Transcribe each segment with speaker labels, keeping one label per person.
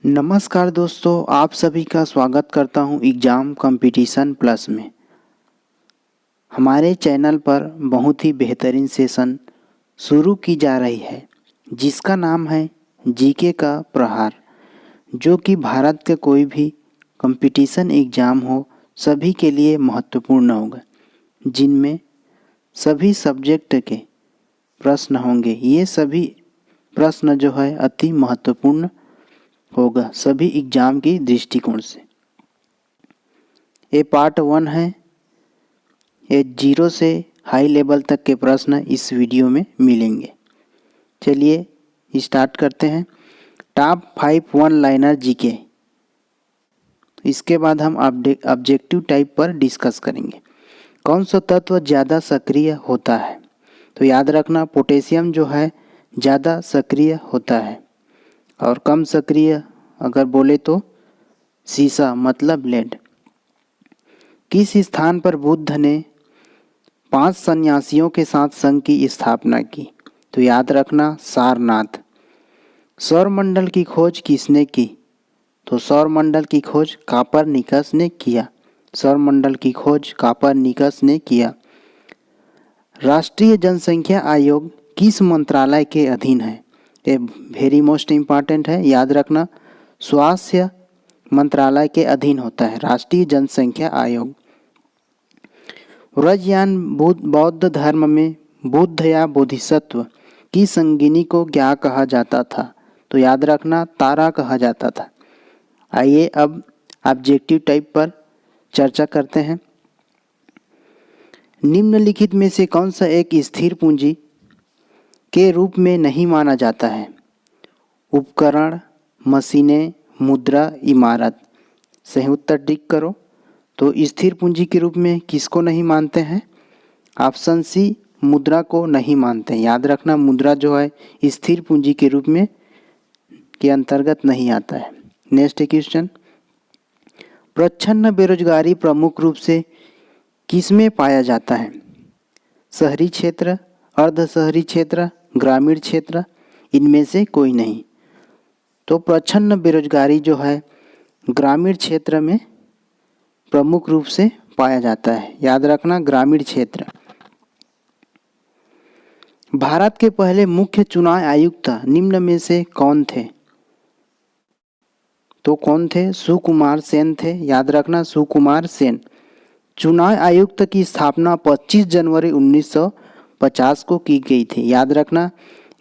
Speaker 1: नमस्कार दोस्तों, आप सभी का स्वागत करता हूं एग्ज़ाम कंपटीशन प्लस में। हमारे चैनल पर बहुत ही बेहतरीन सेशन शुरू की जा रही है जिसका नाम है जीके का प्रहार, जो कि भारत के कोई भी कंपटीशन एग्ज़ाम हो सभी के लिए महत्वपूर्ण होगा, जिनमें सभी सब्जेक्ट के प्रश्न होंगे। ये सभी प्रश्न जो है अति महत्वपूर्ण होगा सभी एग्जाम की दृष्टिकोण से। ये पार्ट 1 है। ये 0 से हाई लेवल तक के प्रश्न इस वीडियो में मिलेंगे। चलिए स्टार्ट करते हैं। Top 5 one liner GK. इसके बाद हम ऑब्जेक्टिव टाइप पर डिस्कस करेंगे। कौन सा तत्व ज़्यादा सक्रिय होता है? तो याद रखना, पोटेशियम जो है ज़्यादा सक्रिय होता है, और कम सक्रिय अगर बोले तो सीसा मतलब लेड। किस स्थान पर बुद्ध ने 5 सन्यासियों के साथ संघ की स्थापना की? तो याद रखना, सारनाथ। सौरमंडल की खोज किसने की? तो सौरमंडल की खोज कापरनिकस ने किया। सौरमंडल की खोज कापरनिकस ने किया। राष्ट्रीय जनसंख्या आयोग किस मंत्रालय के अधीन है? ये वेरी मोस्ट इम्पॉर्टेंट है, याद रखना, स्वास्थ्य मंत्रालय के अधीन होता है राष्ट्रीय जनसंख्या आयोग। व्रजयान बौद्ध धर्म में बुद्ध या बोधिसत्व की संगिनी को क्या कहा जाता था? तो याद रखना, तारा कहा जाता था। आइए अब ऑब्जेक्टिव टाइप पर चर्चा करते हैं। निम्नलिखित में से कौन सा एक स्थिर पूंजी के रूप में नहीं माना जाता है? उपकरण, मशीनें, मुद्रा, इमारत। सही उत्तर टिक करो। तो स्थिर पूंजी के रूप में किसको नहीं मानते हैं? ऑप्शन सी, मुद्रा को नहीं मानते हैं। याद रखना, मुद्रा जो है स्थिर पूंजी के रूप में के अंतर्गत नहीं आता है। Next question. प्रच्छन्न बेरोजगारी प्रमुख रूप से किसमें पाया जाता है? शहरी क्षेत्र, अर्ध शहरी क्षेत्र, ग्रामीण क्षेत्र, इनमें से कोई नहीं। तो प्रच्छन्न बेरोजगारी जो है ग्रामीण क्षेत्र में प्रमुख रूप से पाया जाता है। याद रखना, ग्रामीण क्षेत्र। भारत के पहले मुख्य चुनाव आयुक्त निम्न में से कौन थे? तो कौन थे? सुकुमार सेन थे। याद रखना, सुकुमार सेन। चुनाव आयुक्त की स्थापना 25 जनवरी 1950 को की गई थी। याद रखना,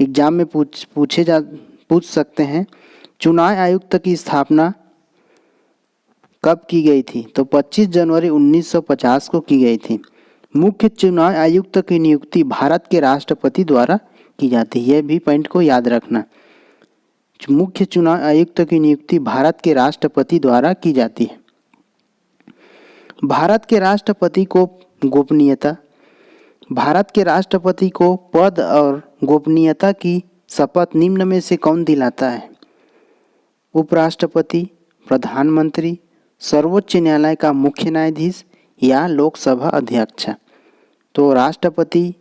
Speaker 1: एग्जाम में पूछ सकते हैं चुनाव आयुक्त की स्थापना कब की गई थी? तो 25 जनवरी 1950 को की गई थी। मुख्य चुनाव आयुक्त की नियुक्ति भारत के राष्ट्रपति द्वारा की जाती है। यह भी पॉइंट को याद रखना, मुख्य चुनाव आयुक्त की नियुक्ति भारत के राष्ट्रपति द्वारा की जाती है। भारत के राष्ट्रपति को गोपनीयता। भारत के राष्ट्रपति को पद और गोपनीयता की शपथ निम्न में से कौन दिलाता है? उपराष्ट्रपति, प्रधानमंत्री, सर्वोच्च न्यायालय का मुख्य न्यायाधीश या लोकसभा अध्यक्ष। तो राष्ट्रपति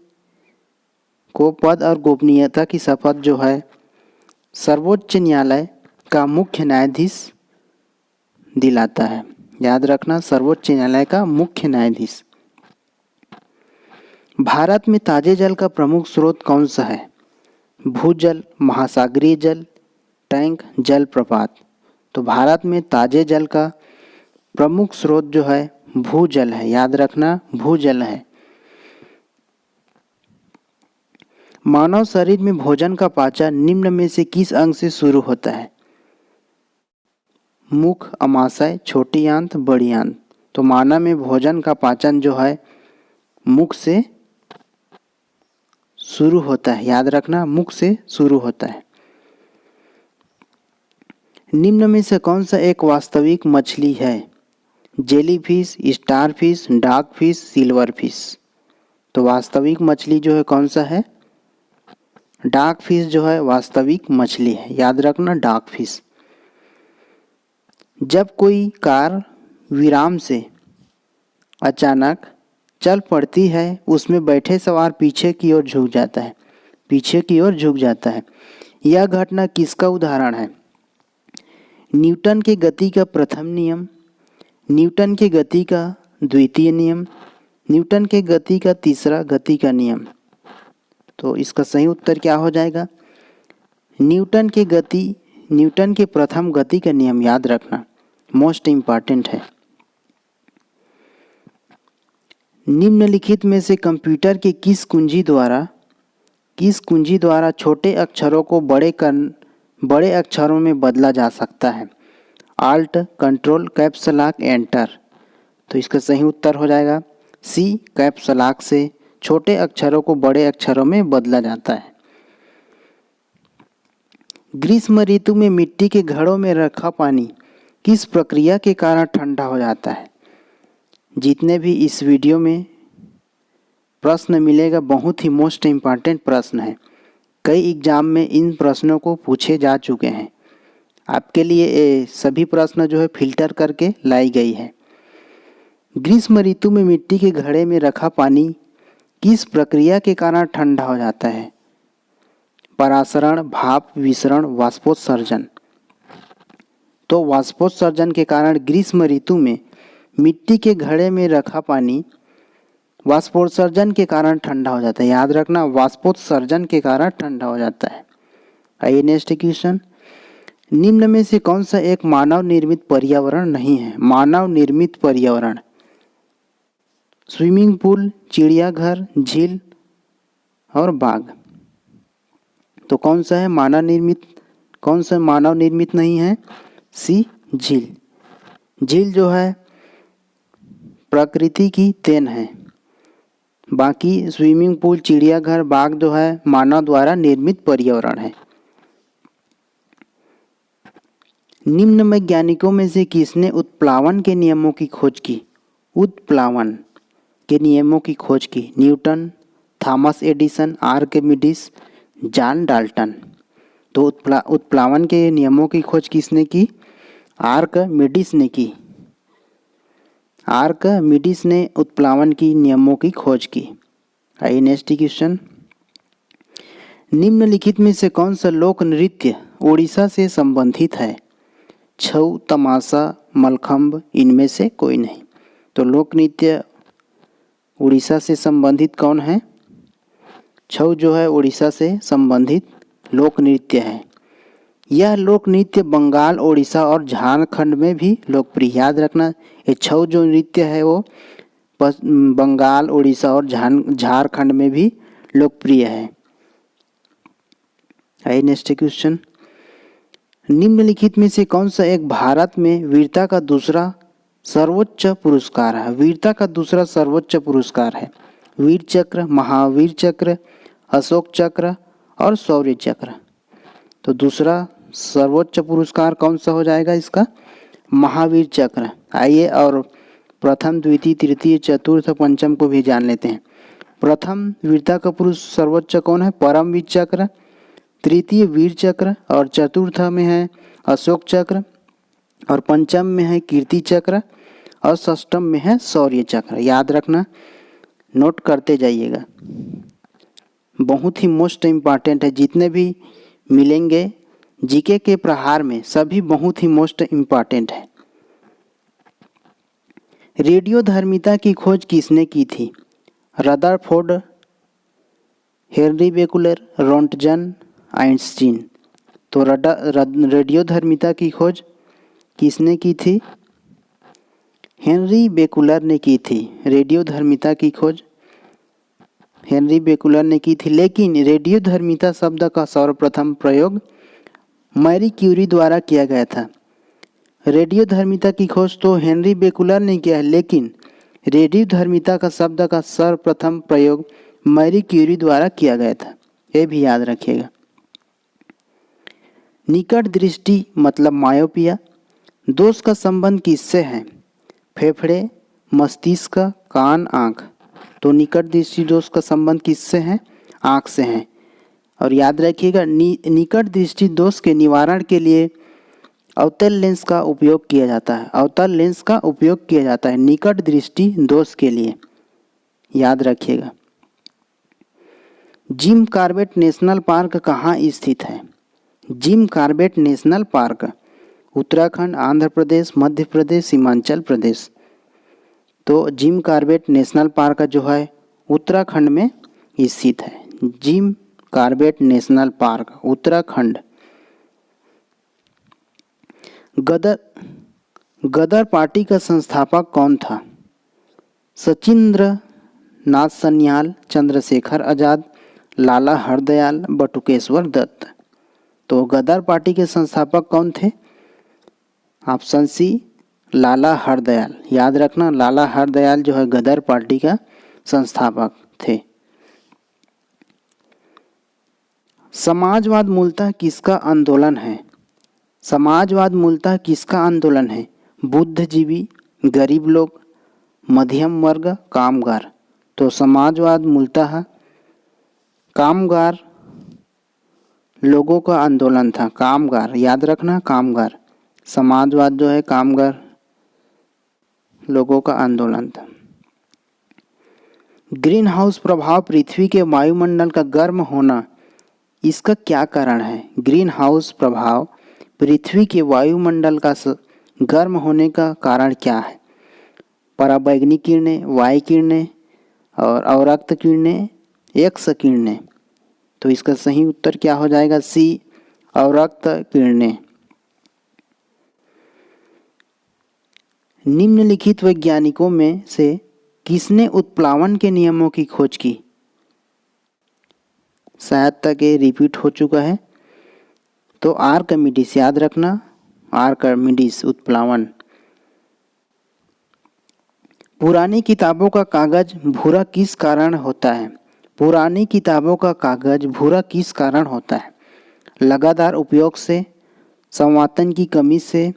Speaker 1: को पद और गोपनीयता की शपथ जो है सर्वोच्च न्यायालय का मुख्य न्यायाधीश दिलाता है। याद रखना, सर्वोच्च न्यायालय का मुख्य न्यायाधीश। भारत में ताजे जल का प्रमुख स्रोत कौन सा है? भूजल, महासागरीय जल, टैंक, जलप्रपात। तो भारत में ताजे जल का प्रमुख स्रोत जो है भूजल है। याद रखना, भूजल है। मानव शरीर में भोजन का पाचन निम्न में से किस अंग से शुरू होता है? मुख, अमाशय, छोटी आंत, बड़ी आंत। तो मानव में भोजन का पाचन जो है मुख से शुरू होता है। याद रखना, मुख से शुरू होता है। निम्न में से कौन सा एक वास्तविक मछली है? Jellyfish, starfish, dogfish, silverfish. तो वास्तविक मछली जो है कौन सा है? डॉगफिश जो है वास्तविक मछली है। याद रखना, डॉगफिश। जब कोई कार विराम से अचानक चल पड़ती है, उसमें बैठे सवार पीछे की ओर झुक जाता है। पीछे की ओर झुक जाता है। यह घटना किसका उदाहरण है? न्यूटन के गति का प्रथम नियम, न्यूटन के गति का द्वितीय नियम, न्यूटन के गति का तीसरा गति का नियम। तो इसका सही उत्तर क्या हो जाएगा? न्यूटन के प्रथम गति का नियम याद रखना, मोस्ट इम्पॉर्टेंट है। निम्नलिखित में से कंप्यूटर के किस कुंजी द्वारा छोटे अक्षरों को बड़े अक्षरों में बदला जा सकता है? Alt, control, caps lock, enter. तो इसका सही उत्तर हो जाएगा सी, कैप्स लॉक से छोटे अक्षरों को बड़े अक्षरों में बदला जाता है। ग्रीष्म ऋतु में मिट्टी के घड़ों में रखा पानी किस प्रक्रिया के कारण ठंडा हो जाता है? जितने भी इस वीडियो में प्रश्न मिलेगा बहुत ही मोस्ट इम्पॉर्टेंट प्रश्न है। कई एग्जाम में इन प्रश्नों को पूछे जा चुके हैं। आपके लिए ये सभी प्रश्न जो है फिल्टर करके लाई गई है। ग्रीष्म ऋतु में मिट्टी के घड़े में रखा पानी किस प्रक्रिया के कारण ठंडा हो जाता है? परासरण, भाप विसरण, वाष्पोत्सर्जन। तो वाष्पोत्सर्जन के कारण ग्रीष्म ऋतु में मिट्टी के घड़े में रखा पानी वाष्पोत्सर्जन के कारण ठंडा हो जाता है। याद रखना, वाष्पोत्सर्जन के कारण ठंडा हो जाता है। आइए नेक्स्ट क्वेश्चन। निम्न में से कौन सा एक मानव निर्मित पर्यावरण नहीं है? मानव निर्मित पर्यावरण, स्विमिंग पूल, चिड़ियाघर, झील और बाग। तो कौन सा है मानव निर्मित नहीं है? सी, झील। झील जो है प्रकृति की देन है। बाकी स्विमिंग पूल, चिड़ियाघर, बाग जो है मानव द्वारा निर्मित पर्यावरण है। निम्न वैज्ञानिकों में से किसने उत्प्लावन के नियमों की खोज की? उत्प्लावन के नियमों की खोज की? Newton, Thomas Edison, Archimedes, John Dalton. तो उत्प्लावन के नियमों की खोज किसने की? आर्किमिडीज ने की। आर्किमिडीज ने उत्प्लावन की नियमों की खोज की। आइए नेक्स्ट क्वेश्चन। निम्नलिखित में से कौन सा लोक नृत्य उड़ीसा से संबंधित है? छऊ, तमाशा, मलखम्ब, इनमें से कोई नहीं। तो लोक नृत्य उड़ीसा से संबंधित कौन है? छऊ जो है उड़ीसा से संबंधित लोक नृत्य है। यह लोक नृत्य बंगाल, उड़ीसा और झारखंड में भी लोकप्रिय। याद रखना, ये छऊ जो नृत्य है वो बंगाल, उड़ीसा और झारखंड में भी लोकप्रिय है। आइए नेक्स्ट क्वेश्चन। निम्नलिखित में से कौन सा एक भारत में वीरता का दूसरा सर्वोच्च पुरस्कार है? वीरता का दूसरा सर्वोच्च पुरस्कार है वीर चक्र, महावीर चक्र, अशोक चक्र और शौर्य चक्र। तो दूसरा सर्वोच्च पुरस्कार कौन सा हो जाएगा इसका? महावीर चक्र। आइए और प्रथम, द्वितीय, तृतीय, चतुर्थ, पंचम को भी जान लेते हैं। प्रथम वीरता का सर्वोच्च कौन है? परमवीर चक्र। तृतीय वीर चक्र और चतुर्थ में है अशोक चक्र और पंचम में है कीर्ति चक्र और षष्ठम में है शौर्य चक्र। याद रखना, नोट करते जाइएगा, बहुत ही मोस्ट इम्पॉर्टेंट है। जितने भी मिलेंगे जीके के प्रहार में सभी बहुत ही मोस्ट इम्पॉर्टेंट है। रेडियोधर्मिता की खोज किसने की थी? Rutherford, Henry Becquerel, Roentgen, Einstein. तो रेडियोधर्मिता की खोज किसने की थी? हेनरी बेकुलर ने की थी। रेडियोधर्मिता की खोज हेनरी बेकुलर ने की थी। लेकिन रेडियोधर्मिता शब्द का सर्वप्रथम प्रयोग मैरी क्यूरी द्वारा किया गया था। रेडियोधर्मिता की खोज तो हेनरी बेकुलर ने किया है, लेकिन रेडियोधर्मिता का शब्द का सर्वप्रथम प्रयोग मैरी क्यूरी द्वारा किया गया था। ये भी याद रखिएगा। निकट दृष्टि मतलब मायोपिया दोष का संबंध किससे है? फेफड़े, मस्तिष्क, कान, आँख। तो निकट दृष्टि दोष का संबंध किससे है? आँख से है। और याद रखिएगा, निकट दृष्टि दोष के निवारण के लिए अवतल लेंस का उपयोग किया जाता है। अवतल लेंस का उपयोग किया जाता है निकट दृष्टि दोष के लिए, याद रखिएगा। जिम कॉर्बेट नेशनल पार्क कहाँ स्थित है? Jim Corbett national park Uttarakhand, Andhra Pradesh, Madhya Pradesh, Himachal Pradesh. तो जिम कॉर्बेट नेशनल पार्क जो है उत्तराखंड में स्थित है। Jim Corbett national park Uttarakhand. Ghadar party का संस्थापक कौन था? सचिंद्र नाथ सन्याल, चंद्रशेखर आजाद, लाला हरदयाल, बटुकेश्वर दत्त। तो गदर पार्टी के संस्थापक कौन थे? ऑप्शन सी लाला हरदयाल। याद रखना, लाला हरदयाल जो है गदर पार्टी का संस्थापक थे। समाजवाद मूलतः किसका आंदोलन है? समाजवाद मूलतः किसका आंदोलन है? बुद्धिजीवी, गरीब लोग, मध्यम वर्ग, कामगार। तो समाजवाद मूलतः कामगार लोगों का आंदोलन था। कामगार, याद रखना, कामगार। समाजवाद जो है कामगार लोगों का आंदोलन था। ग्रीन हाउस प्रभाव पृथ्वी के वायुमंडल का गर्म होना, इसका क्या कारण है? ग्रीन हाउस प्रभाव पृथ्वी के वायुमंडल का गर्म होने का कारण क्या है? पराबैंगनी किरणें, वाई किरणें और अवरक्त किरणें, एक्स किरणें। तो इसका सही उत्तर क्या हो जाएगा? सी अवरक्त किरणें। निम्नलिखित वैज्ञानिकों में से किसने उत्प्लावन के नियमों की खोज की? शायद तक ये रिपीट हो चुका है। तो आर्किमिडीज, याद रखना, आर्किमिडीज उत्प्लावन। पुरानी किताबों का कागज भूरा किस कारण होता है? पुरानी किताबों का कागज भूरा किस कारण होता है? लगातार उपयोग से, संवातन की कमी से,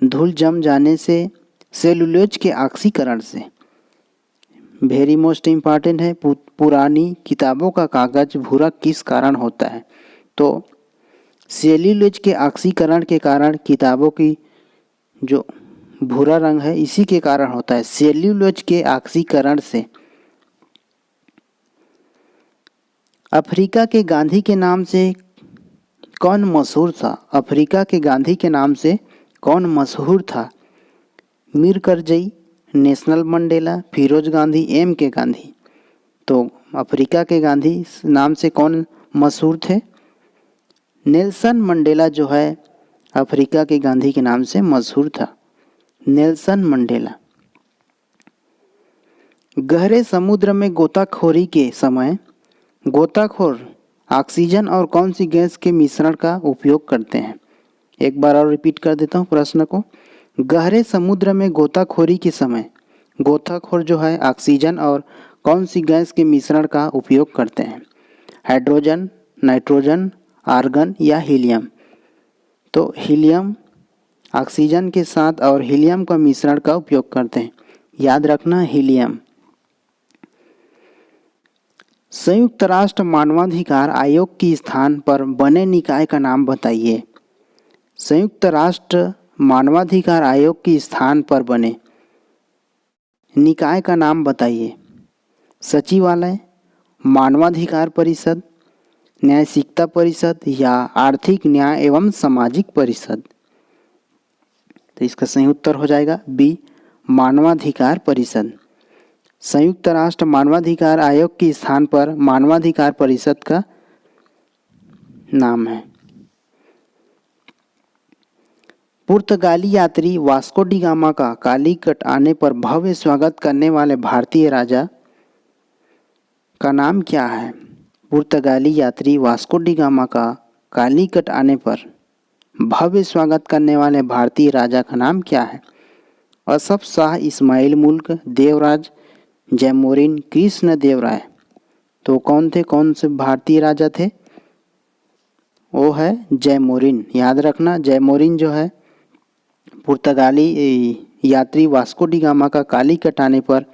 Speaker 1: धूल जम जाने से, सेलुलोज के ऑक्सीकरण से। वेरी मोस्ट इम्पॉर्टेंट है, पुरानी किताबों का कागज भूरा किस कारण होता है? तो सेल्यूलोज के ऑक्सीकरण के कारण किताबों की जो भूरा रंग है इसी के कारण होता है, सेल्यूलोज के ऑक्सीकरण से। अफ्रीका के गांधी के नाम से कौन मशहूर था? अफ्रीका के गांधी के नाम से कौन मशहूर था? Mir Karzai, Nelson Mandela, Firoz Gandhi, M K Gandhi. तो अफ्रीका के गांधी नाम से कौन मशहूर थे? नेल्सन मंडेला जो है अफ्रीका के गांधी के नाम से मशहूर था, नेल्सन मंडेला। गहरे समुद्र में गोताखोरी के समय गोताखोर ऑक्सीजन और कौन सी गैस के मिश्रण का उपयोग करते हैं? एक बार और रिपीट कर देता हूँ प्रश्न को। गहरे समुद्र में गोताखोरी के समय गोताखोर जो है ऑक्सीजन और कौन सी गैस के मिश्रण का उपयोग करते हैं? हाइड्रोजन, नाइट्रोजन, आर्गन या हीलियम। तो हीलियम ऑक्सीजन के साथ और हीलियम का मिश्रण का उपयोग करते हैं, याद रखना, हीलियम। संयुक्त राष्ट्र मानवाधिकार आयोग के स्थान पर बने निकाय का नाम बताइए। संयुक्त राष्ट्र मानवाधिकार आयोग के स्थान पर बने निकाय का नाम बताइए। सचिवालय, मानवाधिकार परिषद, न्यायिकता परिषद या आर्थिक न्याय एवं सामाजिक परिषद। तो इसका सही उत्तर हो जाएगा बी, मानवाधिकार परिषद। संयुक्त राष्ट्र मानवाधिकार आयोग के स्थान पर मानवाधिकार परिषद का नाम है। पुर्तगाली यात्री वास्को डी गामा का कालीकट आने पर भव्य स्वागत करने वाले भारतीय राजा का नाम क्या है? पुर्तगाली यात्री वास्को डी गामा का कालीकट आने पर भव्य स्वागत करने वाले भारतीय राजा का नाम क्या है? असफ शाह, इस्माइल मुल्क, देवराज, जयमोरिन, कृष्ण देव राय। तो कौन थे, कौन से भारतीय राजा थे? वो है जयमोरिन। याद रखना, जयमोरिन जो है पुर्तगाली यात्री वास्को डी गामा का कालीकट आने पर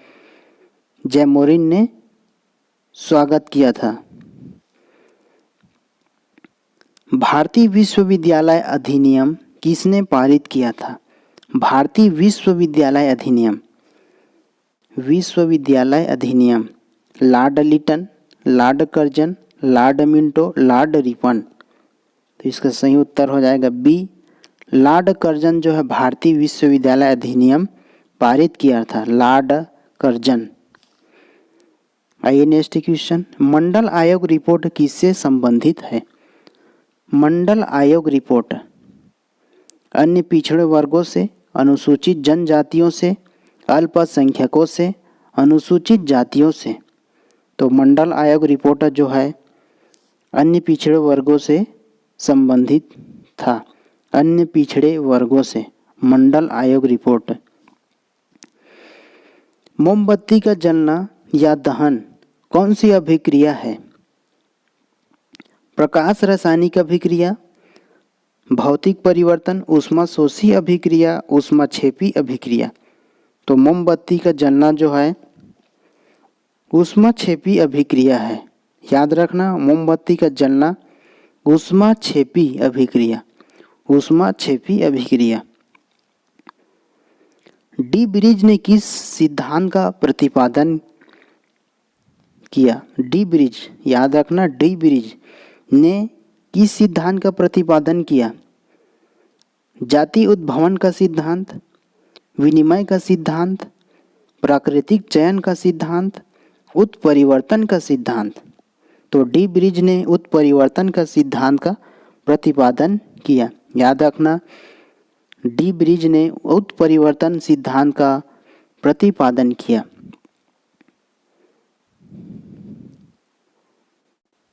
Speaker 1: जयमोरिन ने स्वागत किया था। भारतीय विश्वविद्यालय अधिनियम किसने पारित किया था? भारतीय विश्वविद्यालय अधिनियम, विश्वविद्यालय अधिनियम Lord Lytton, Lord Curzon, Lord Minto, Lord Ripon. तो इसका सही उत्तर हो जाएगा बी, लॉर्ड कर्जन जो है भारतीय विश्वविद्यालय अधिनियम पारित किया था, लॉर्ड कर्जन। आइए नेक्स्ट क्वेश्चन, मंडल आयोग रिपोर्ट किससे संबंधित है? मंडल आयोग रिपोर्ट अन्य पिछड़े वर्गों से, अनुसूचित जनजातियों से, अल्पसंख्यकों से, अनुसूचित जातियों से। तो मंडल आयोग रिपोर्ट जो है अन्य पिछड़े वर्गों से संबंधित था, अन्य पिछड़े वर्गों से, मंडल आयोग रिपोर्ट। मोमबत्ती का जलना या दहन कौन सी अभिक्रिया है? प्रकाश रासायनिक अभिक्रिया, भौतिक परिवर्तन, ऊष्माशोषी अभिक्रिया, ऊष्माक्षेपी अभिक्रिया। तो मोमबत्ती का जलना जो है ऊष्माक्षेपी अभिक्रिया है। याद रखना, मोमबत्ती का जलना ऊष्माक्षेपी अभिक्रिया, ऊष्माक्षेपी अभिक्रिया। डी ब्रिज ने किस सिद्धांत का प्रतिपादन किया? डी ब्रिज, याद रखना, डी ब्रिज ने किस सिद्धांत का प्रतिपादन किया? जाति उद्भवन का सिद्धांत, विनिमय का सिद्धांत, प्राकृतिक चयन का सिद्धांत, उत्परिवर्तन का सिद्धांत। तो डी ब्रिज ने उत्परिवर्तन का सिद्धांत का प्रतिपादन किया। याद रखना, डी ब्रिज ने उत्परिवर्तन सिद्धांत का प्रतिपादन किया।